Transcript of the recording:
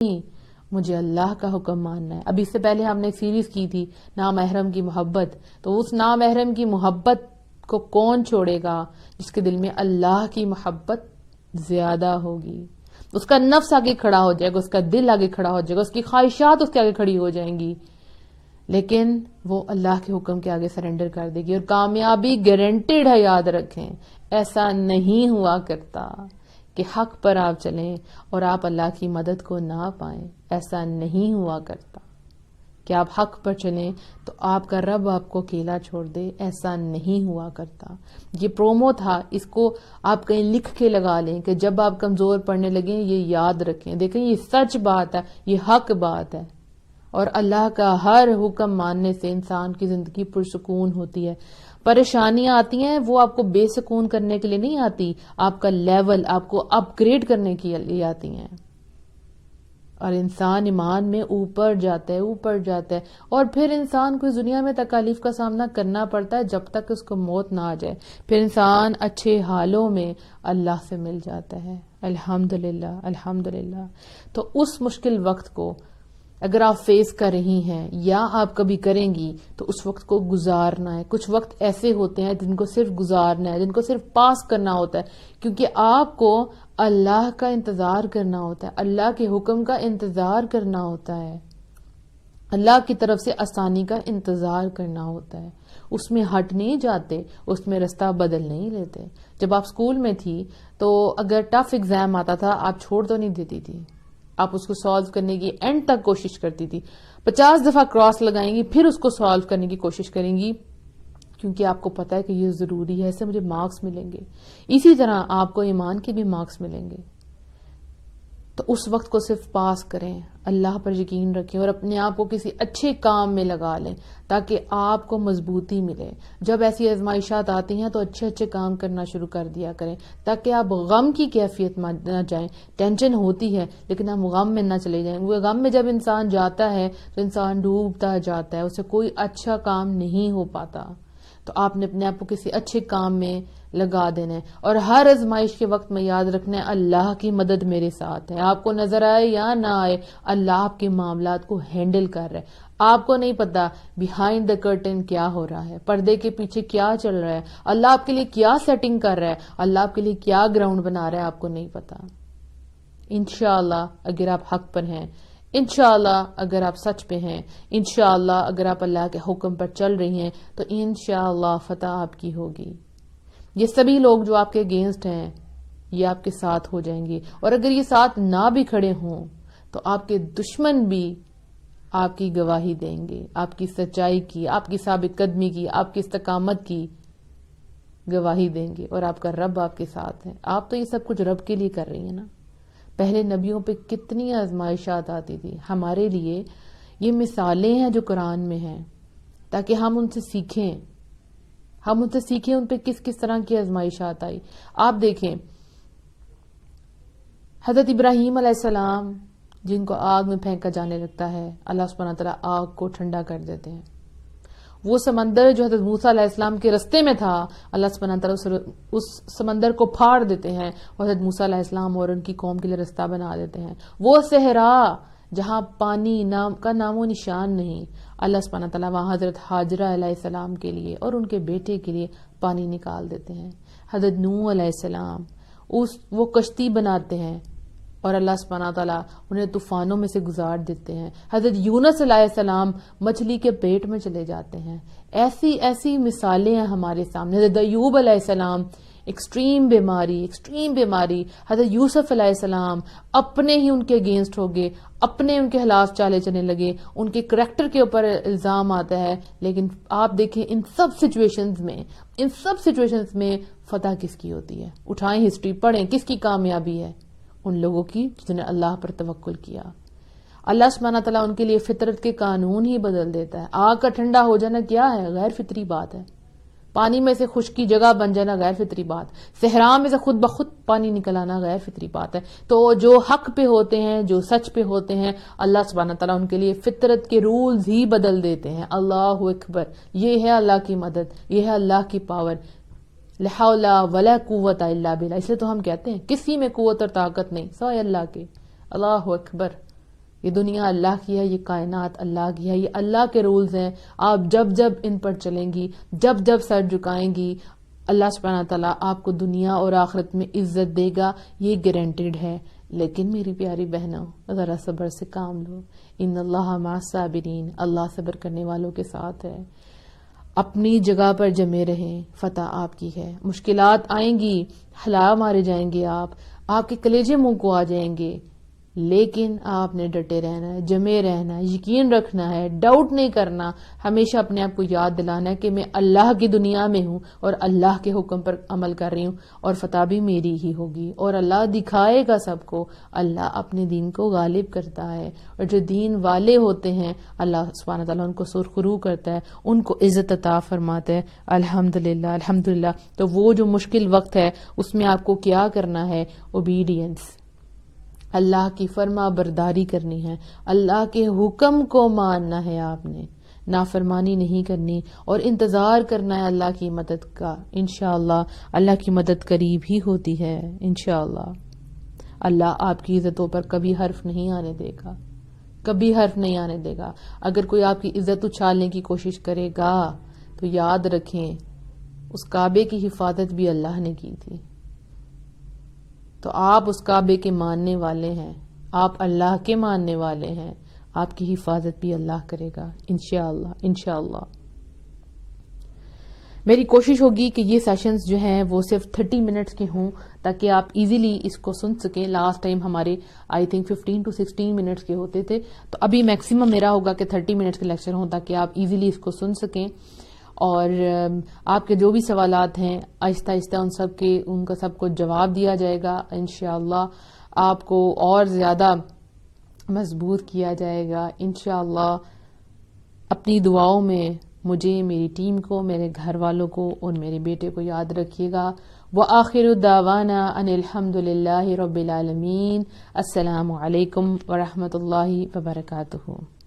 مجھے اللہ کا حکم ماننا ہے. ابھی اس سے پہلے ہم نے ایک سیریز کی تھی نامحرم کی محبت. تو اس نامحرم کی محبت کو کون چھوڑے گا جس کے دل میں اللہ کی محبت زیادہ ہوگی. اس کا نفس آگے کھڑا ہو جائے گا, اس کا دل آگے کھڑا ہو جائے گا, اس کی خواہشات اس کے آگے کھڑی ہو جائیں گی, لیکن وہ اللہ کے حکم کے آگے سرنڈر کر دے گی. اور کامیابی گارنٹیڈ ہے. یاد رکھیں, ایسا نہیں ہوا کرتا کہ حق پر آپ چلیں اور آپ اللہ کی مدد کو نہ پائیں. ایسا نہیں ہوا کرتا کہ آپ حق پر چلیں تو آپ کا رب آپ کو اکیلا چھوڑ دے. ایسا نہیں ہوا کرتا. یہ پرومو تھا, اس کو آپ کہیں لکھ کے لگا لیں کہ جب آپ کمزور پڑنے لگیں یہ یاد رکھیں. دیکھیں یہ سچ بات ہے, یہ حق بات ہے. اور اللہ کا ہر حکم ماننے سے انسان کی زندگی پرسکون ہوتی ہے. پریشانیاں آتی ہیں وہ آپ کو بے سکون کرنے کے لیے نہیں آتی, آپ کا لیول آپ کو اپ گریڈ کرنے کے لیے آتی ہیں. اور انسان ایمان میں اوپر جاتا ہے اور پھر انسان کو اس دنیا میں تکالیف کا سامنا کرنا پڑتا ہے جب تک اس کو موت نہ آ جائے. پھر انسان اچھے حالوں میں اللہ سے مل جاتا ہے. الحمدللہ الحمدللہ. تو اس مشکل وقت کو اگر آپ فیس کر رہی ہیں یا آپ کبھی کریں گی تو اس وقت کو گزارنا ہے. کچھ وقت ایسے ہوتے ہیں جن کو صرف گزارنا ہے, جن کو صرف پاس کرنا ہوتا ہے, کیونکہ آپ کو اللہ کا انتظار کرنا ہوتا ہے, اللہ کے حکم کا انتظار کرنا ہوتا ہے, اللہ کی طرف سے آسانی کا انتظار کرنا ہوتا ہے. اس میں ہٹ نہیں جاتے, اس میں رستہ بدل نہیں لیتے. جب آپ اسکول میں تھی تو اگر ٹف ایگزام آتا تھا آپ چھوڑ تو نہیں دیتی تھی, آپ اس کو سالو کرنے کی اینڈ تک کوشش کرتی تھی. 50 دفعہ کراس لگائیں گی پھر اس کو سالو کرنے کی کوشش کریں گی, کیونکہ آپ کو پتا ہے کہ یہ ضروری ہے, اس سے مجھے مارکس ملیں گے. اسی طرح آپ کو ایمان کے بھی مارکس ملیں گے. تو اس وقت کو صرف پاس کریں, اللہ پر یقین رکھیں اور اپنے آپ کو کسی اچھے کام میں لگا لیں تاکہ آپ کو مضبوطی ملے. جب ایسی آزمائشات آتی ہیں تو اچھے اچھے کام کرنا شروع کر دیا کریں تاکہ آپ غم کی کیفیت میں نہ جائیں. ٹینشن ہوتی ہے لیکن ہم غم میں نہ چلے جائیں. وہ غم میں جب انسان جاتا ہے تو انسان ڈوبتا جاتا ہے, اسے کوئی اچھا کام نہیں ہو پاتا. تو آپ نے اپنے آپ کو کسی اچھے کام میں لگا دینا ہے اور ہر آزمائش کے وقت میں یاد رکھنا ہے اللہ کی مدد میرے ساتھ ہے. آپ کو نظر آئے یا نہ آئے اللہ آپ کے معاملات کو ہینڈل کر رہا ہے. آپ کو نہیں پتا بیہائنڈ دا کرٹن کیا ہو رہا ہے, پردے کے پیچھے کیا چل رہا ہے, اللہ آپ کے لیے کیا سیٹنگ کر رہا ہے, اللہ آپ کے لیے کیا گراؤنڈ بنا رہا ہے, آپ کو نہیں پتا. انشاءاللہ اگر آپ حق پر ہیں, انشاءاللہ اگر آپ سچ پہ ہیں, انشاءاللہ اگر آپ اللہ کے حکم پر چل رہی ہیں تو انشاءاللہ فتح آپ کی ہوگی. یہ سبھی لوگ جو آپ کے اگینسٹ ہیں یہ آپ کے ساتھ ہو جائیں گے, اور اگر یہ ساتھ نہ بھی کھڑے ہوں تو آپ کے دشمن بھی آپ کی گواہی دیں گے, آپ کی سچائی کی, آپ کی ثابت قدمی کی, آپ کی استقامت کی گواہی دیں گے, اور آپ کا رب آپ کے ساتھ ہے. آپ تو یہ سب کچھ رب کے لیے کر رہی ہیں نا. پہلے نبیوں پہ کتنی آزمائشات آتی تھی. ہمارے لیے یہ مثالیں ہیں جو قرآن میں ہیں تاکہ ہم ان سے سیکھیں, ان پہ کس کس طرح کی آزمائشات آئی. آپ دیکھیں حضرت ابراہیم علیہ السلام جن کو آگ میں پھینکا جانے لگتا ہے, اللہ سبحانہ تعالیٰ آگ کو ٹھنڈا کر دیتے ہیں. وہ سمندر جو حضرت موسیٰ علیہ السلام کے رستے میں تھا, اللہ سبحانہ تعالیٰ اس سمندر کو پھاڑ دیتے ہیں اور حضرت موسیٰ علیہ السلام اور ان کی قوم کے لیے رستہ بنا دیتے ہیں. وہ صحرا جہاں پانی کا نام و نشان نہیں, اللہ سبحانہ تعالیٰ وہاں حضرت ہاجرہ علیہ السلام کے لیے اور ان کے بیٹے کے لیے پانی نکال دیتے ہیں. حضرت نوح علیہ السلام وہ کشتی بناتے ہیں اور اللہ سبحانہ تعالیٰ انہیں طوفانوں میں سے گزار دیتے ہیں. حضرت یونس علیہ السلام مچھلی کے پیٹ میں چلے جاتے ہیں. ایسی ایسی مثالیں ہیں ہمارے سامنے. حضرت ایوب علیہ السلام ایکسٹریم بیماری. حضرت یوسف علیہ السلام اپنے ہی ان کے اگینسٹ ہو گئے, اپنے ان کے خلاف چالے چلنے لگے, ان کے کریکٹر کے اوپر الزام آتا ہے. لیکن آپ دیکھیں ان سب سچویشنز میں فتح کس کی ہوتی ہے؟ اٹھائیں ہسٹری پڑھیں, کس کی کامیابی ہے؟ ان لوگوں کی جنہوں نے اللہ پر توکل کیا. اللہ سبحانہ تعالیٰ ان کے لیے فطرت کے قانون ہی بدل دیتا ہے. آگ کا ٹھنڈا ہو جانا کیا ہے؟ غیر فطری بات ہے. پانی میں سے خشکی جگہ بن جانا غیر فطری بات. صحرا میں سے خود بخود پانی نکل آنا غیر فطری بات ہے. تو جو حق پہ ہوتے ہیں, جو سچ پہ ہوتے ہیں, اللہ سبحانہ تعالیٰ ان کے لیے فطرت کے رولز ہی بدل دیتے ہیں. اللہ اکبر. یہ ہے اللہ کی مدد, یہ ہے اللہ کی پاور. لا حول ولا قوت الا باللہ. اس لیے تو ہم کہتے ہیں کسی میں قوت اور طاقت نہیں سوائے اللہ کے. اللہ اکبر. یہ دنیا اللہ کی ہے، یہ کائنات اللہ کی ہے، یہ اللہ کے رولز ہیں. آپ جب جب ان پر چلیں گی، جب جب سر جھکائیں گی، اللہ سبحانہ تعالیٰ آپ کو دنیا اور آخرت میں عزت دے گا، یہ گارنٹیڈ ہے. لیکن میری پیاری بہنوں، ذرا صبر سے کام لو. ان اللہ مع الصابرین، اللہ صبر کرنے والوں کے ساتھ ہے. اپنی جگہ پر جمے رہیں، فتح آپ کی ہے. مشکلات آئیں گی، ہلا مارے جائیں گے، آپ کے کلیجے منہ کو آ جائیں گے، لیکن آپ نے ڈٹے رہنا ہے، جمے رہنا ہے، یقین رکھنا ہے، ڈاؤٹ نہیں کرنا. ہمیشہ اپنے آپ کو یاد دلانا ہے کہ میں اللہ کی دنیا میں ہوں اور اللہ کے حکم پر عمل کر رہی ہوں، اور فتح بھی میری ہی ہوگی، اور اللہ دکھائے گا سب کو. اللہ اپنے دین کو غالب کرتا ہے، اور جو دین والے ہوتے ہیں اللہ سبحانہ تعالیٰ ان کو سرخرو کرتا ہے، ان کو عزت عطا فرماتا ہے. الحمدللہ الحمدللہ. تو وہ جو مشکل وقت ہے اس میں آپ کو کیا کرنا ہے؟ اوبیڈینس، اللہ کی فرما برداری کرنی ہے، اللہ کے حکم کو ماننا ہے، آپ نے نافرمانی نہیں کرنی، اور انتظار کرنا ہے اللہ کی مدد کا. انشاءاللہ اللہ کی مدد قریب ہی ہوتی ہے. انشاءاللہ اللہ آپ کی عزتوں پر کبھی حرف نہیں آنے دے گا، کبھی حرف نہیں آنے دے گا. اگر کوئی آپ کی عزت اچھالنے کی کوشش کرے گا تو یاد رکھیں اس کعبے کی حفاظت بھی اللہ نے کی تھی. تو آپ اس کعبے کے ماننے والے ہیں، آپ اللہ کے ماننے والے ہیں، آپ کی حفاظت بھی اللہ کرے گا انشاءاللہ. انشاءاللہ میری کوشش ہوگی کہ یہ سیشنز جو ہیں وہ صرف 30 منٹس کے ہوں تاکہ آپ ایزیلی اس کو سن سکیں. لاسٹ ٹائم ہمارے آئی تھنک 15 to 16 منٹس کے ہوتے تھے، تو ابھی میکسیمم میرا ہوگا کہ 30 منٹس کے لیکچر ہوں تاکہ آپ ایزیلی اس کو سن سکیں. اور آپ کے جو بھی سوالات ہیں آہستہ آہستہ ان کا سب کو جواب دیا جائے گا. انشاءاللہ آپ کو اور زیادہ مضبوط کیا جائے گا. انشاءاللہ اپنی دعاؤں میں مجھے، میری ٹیم کو، میرے گھر والوں کو اور میرے بیٹے کو یاد رکھیے گا. وآخر دعوانا ان الحمد للہ رب العالمین. السلام علیکم ورحمۃ اللہ وبرکاتہ.